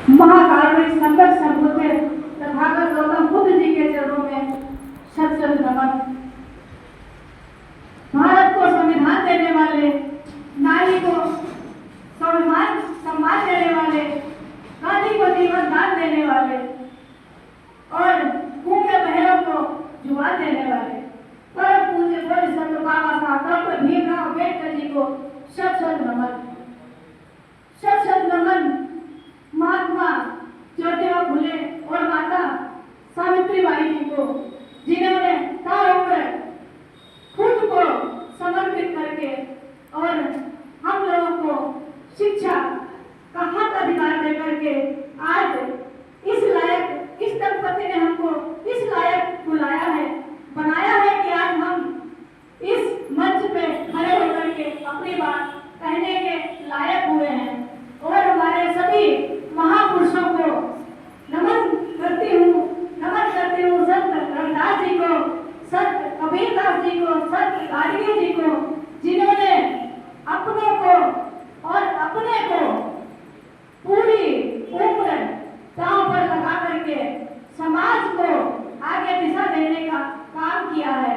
महाकारुणिक संकट संबुद्ध तथागत गौतम बुद्ध जी के चरणों में शत शत नमन। भारत को संविधान देने वाले, नारी को स्वाभिमान सम्मान देने वाले, गांधी को जीवन दान देने वाले और गूंगे बहरों को जुबान देने वाले परम पूज्य बोध संत बाबा साहब डॉक्टर भीमराव अम्बेडकर जी को शत शत नमन। शत शत नमन महात्मा ज्योतिबा फुले और माता सावित्रीबाई जी को, जिन्होंने ताउम्र खुद को समर्पित करके और हम लोगों को शिक्षा का हक अधिकार देकर के आज इस लायक, इस दंपति ने हमको इस लायक बुलाया है, बनाया है कि आज हम इस मंच पे खड़े होकर के अपनी बात कहने के लायक हुए हैं। और हमारे सभी महापुरुषों को नमन करती हूँ संत रविदास जी को, संत कबीरदास जी को, संत गाडगे जी को, जिन्होंने अपनों को और अपने को पूरी उम्र दांव पर लगा करके समाज को आगे दिशा देने का काम किया है।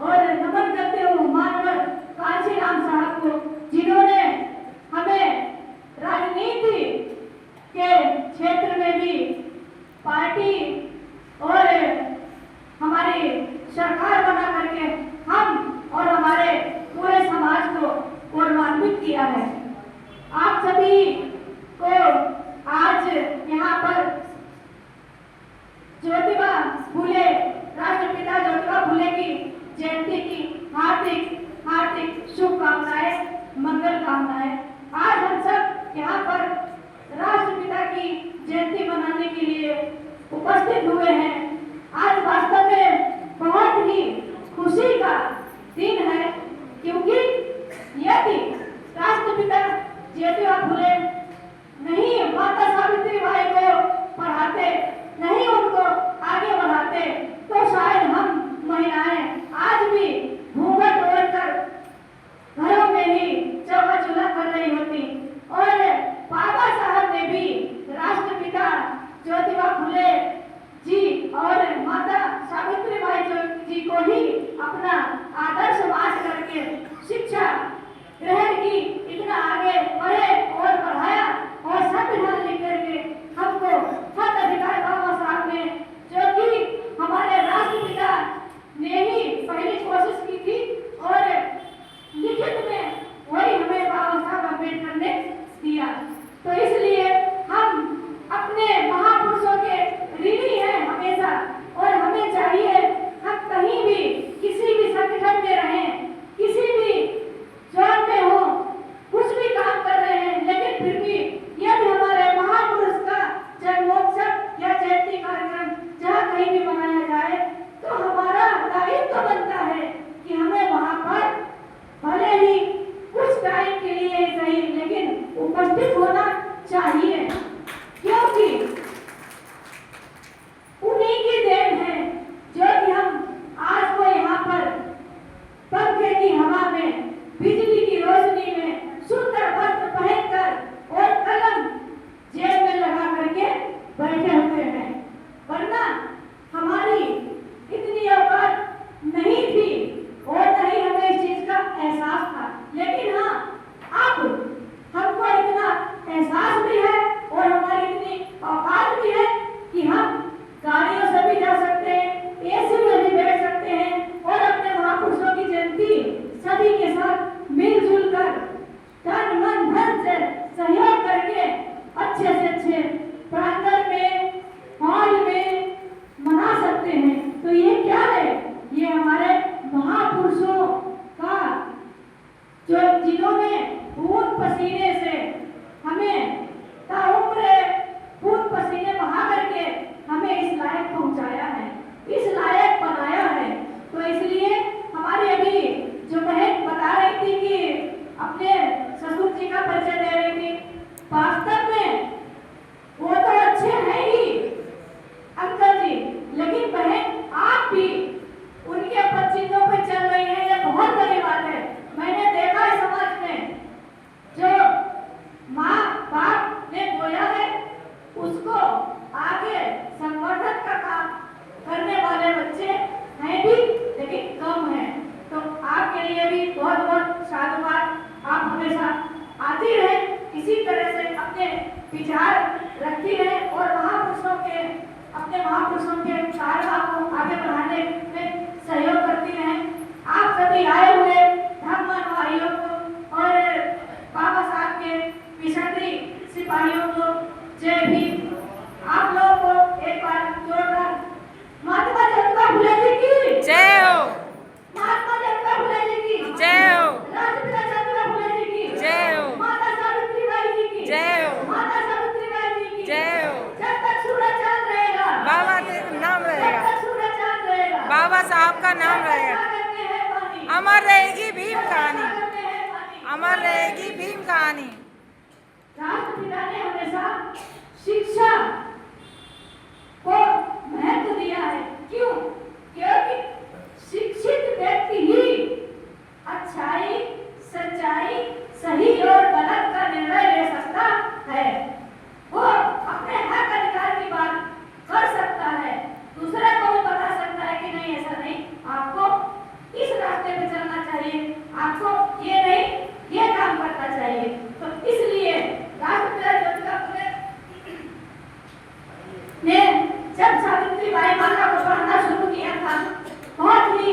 और नमन करते हुए मानवर कांशीराम साहब को, जिन्होंने हमें राजनीति के क्षेत्र में भी पार्टी और हमारी सरकार बना करके हम और हमारे पूरे समाज को गौरवान्वित किया है। आप सभी को आज यहाँ पर ज्योतिबा फुले, राष्ट्रपिता ज्योतिबा फुले की जयंती की हार्दिक हार्दिक शुभकामनाएं, मंगल कामनाएं। आज हम सब यहाँ पर राष्ट्रपिता की जयंती मनाने के लिए उपस्थित हुए हैं। आज वास्तव में बहुत ही खुशी का दिन है, क्योंकि यदि राष्ट्रपिता ज्योतिबा फुले नहीं माता सावित्रीबाई को पढ़ाते, नहीं उनको आगे बढ़ाते, तो शायद हम महिलाएं आज भी घूंघट ओढ़कर घरों में ही चौका चूल्हा कर रही होती। और बाबा साहब ने भी राष्ट्रपिता ज्योतिबा फुले जी और माता सावित्रीबाई जी को ही अपना आदर्श मान करके शिक्षा ग्रहण की, इतना आगे बढ़े और बढ़ाया और संविधान लिख करके हमको हक अधिकार बाबा साहब ने, जो कि हमारे राष्ट्रपिता ने ही पहली कोशिश की थी और लिखित में वही हमें बाबा साहब अम्बेडकर ने दिया। तो इसलिए हम अपने महापुरुषों के ऋणी हैं हमेशा, और हमें चाहिए हम कहीं भी किसी भी संगठन में रहें, किसी भी जोन में हो, कुछ भी काम कर रहे हैं, लेकिन फिर भी यदि हमारे महापुरुष का जन्मोत्सव या जयंती कार्यक्रम जहाँ कहीं भी मनाया जाए, तो हमारा दायित्व बनता है कि हमें वहाँ पर भले ही कुछ टाइम के लिए सही, लेकिन उपस्थित होना चाहिए, क्योंकि उन्हीं की देन है जो कि हम आज को यहाँ पर पंखे की हवा में, बिजली की रोशनी में सुंदर वस्त्र पहनकर और कलम जेब में लगा करके बैठे हुए हैं। वरना हमारी इतनी औकात नहीं थी और नहीं हमें इस चीज का एहसास था, लेकिन हाँ, अब हमको इतना एहसास भी है और हमारी इतनी औकात भी है कि हम गाड़ियों से भी जा सकते हैं, एसी में भी बैठ सकते हैं और अपने महापुरुषों की जयंती सभी के साथ मिलजुल कर तन मन धन से सहयोग करके अच्छे से अच्छे प्रांगण में, हॉल में मना सकते हैं। तो ये क्या है? ये हमारे महापुरुषों का, जो जिन्होंने खून पसीने से हमें ताउम्र खून पसीने बहा करके हमें इस लायक पहुंचाया है, इस लायक बनाया है। तो इसलिए हमारी अभी जो बहन बता रही थी कि अपने ससुर जी का परिचय दे रही थी, वास्तव में अपने विचार रखती रहे और महापुरुषों के अपने महापुरुषों के कारवा को आगे बढ़ाने में सहयोग करती रहे। आप सभी आए हुए धर्मवान भाइयों को और बाबा साहब के विषादी सिपाहियों को जय भीम। आप लोगों को एक बार जोरदार महात्मा ज्योतिबा फुले जी की जय हो, महात्मा ज्योतिबा फुले जी की जय हो, राष्ट्रपिता ज्योतिबा फुले जी की जय हो, माता सावित्रीबाई जी की जय हो, माता सावित्रीबाई जी की जय हो। जब तक सूरज चांद रहेगा बाबा का नाम जब रहेगा, तक सूरज चांद रहेगा बाबा साहब का नाम रहेगा। सागर में है पानी अमर रहेगी भीम कहानी, सागर में है पानी। अमर रहेगी भीम कहानी। राष्ट्रपिता ने हमेशा शिक्षा को महत्व दिया है। क्यों? क्योंकि शिक्षित व्यक्ति ही अच्छाई, सच्चाई, सही और गलत का निर्णय ले सकता है। वो अपने हक अधिकार की बात कर सकता है, दूसरे को भी बता सकता है कि नहीं ऐसा नहीं, आपको इस रास्ते पे चलना चाहिए, आपको ये नहीं ये काम करना चाहिए। तो इसलिए राष्ट्रपिता ज्योतिबा फुले ने जब सावित्रीबाई माता को पढ़ना शुरू किया था, बहुत ही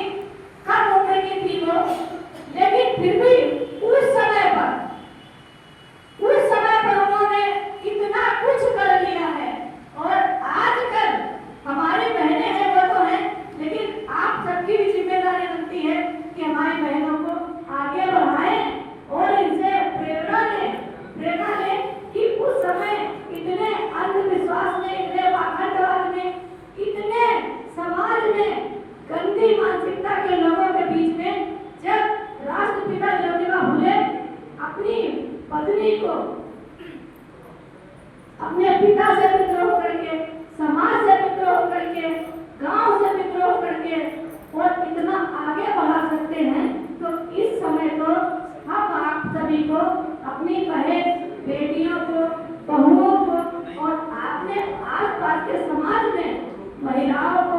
कम उम्र की थी वो, लेकिन फिर भी उस समय पर उन्होंने इतना कुछ कर लिया है। और आजकल हमारी बहनें हैं वो तो हैं, लेकिन आप सबकी भी जिम्मेदारी बनती है कि हमारी बहनों को आगे बढ़ाएं और इनसे प्रेरणा लें कि उस समय इतने अंधविश्वास में, इतने पाखंडवाद में, इतने समाज में गंदी मानसिकता के लोगों के बीच में जब राष्ट्रपिता ज्योतिबा फुले अपनी पत्नी को अपने पिता से विद्रोह करके, समाज से विद्रोह करके, गांव से विद्रोह करके और इतना आगे बढ़ा सकते हैं, तो इस समय तो हम आप सभी को अपनी बहन बेटियों को, बहुओं को और अपने आसपास के समाज में महिलाओं को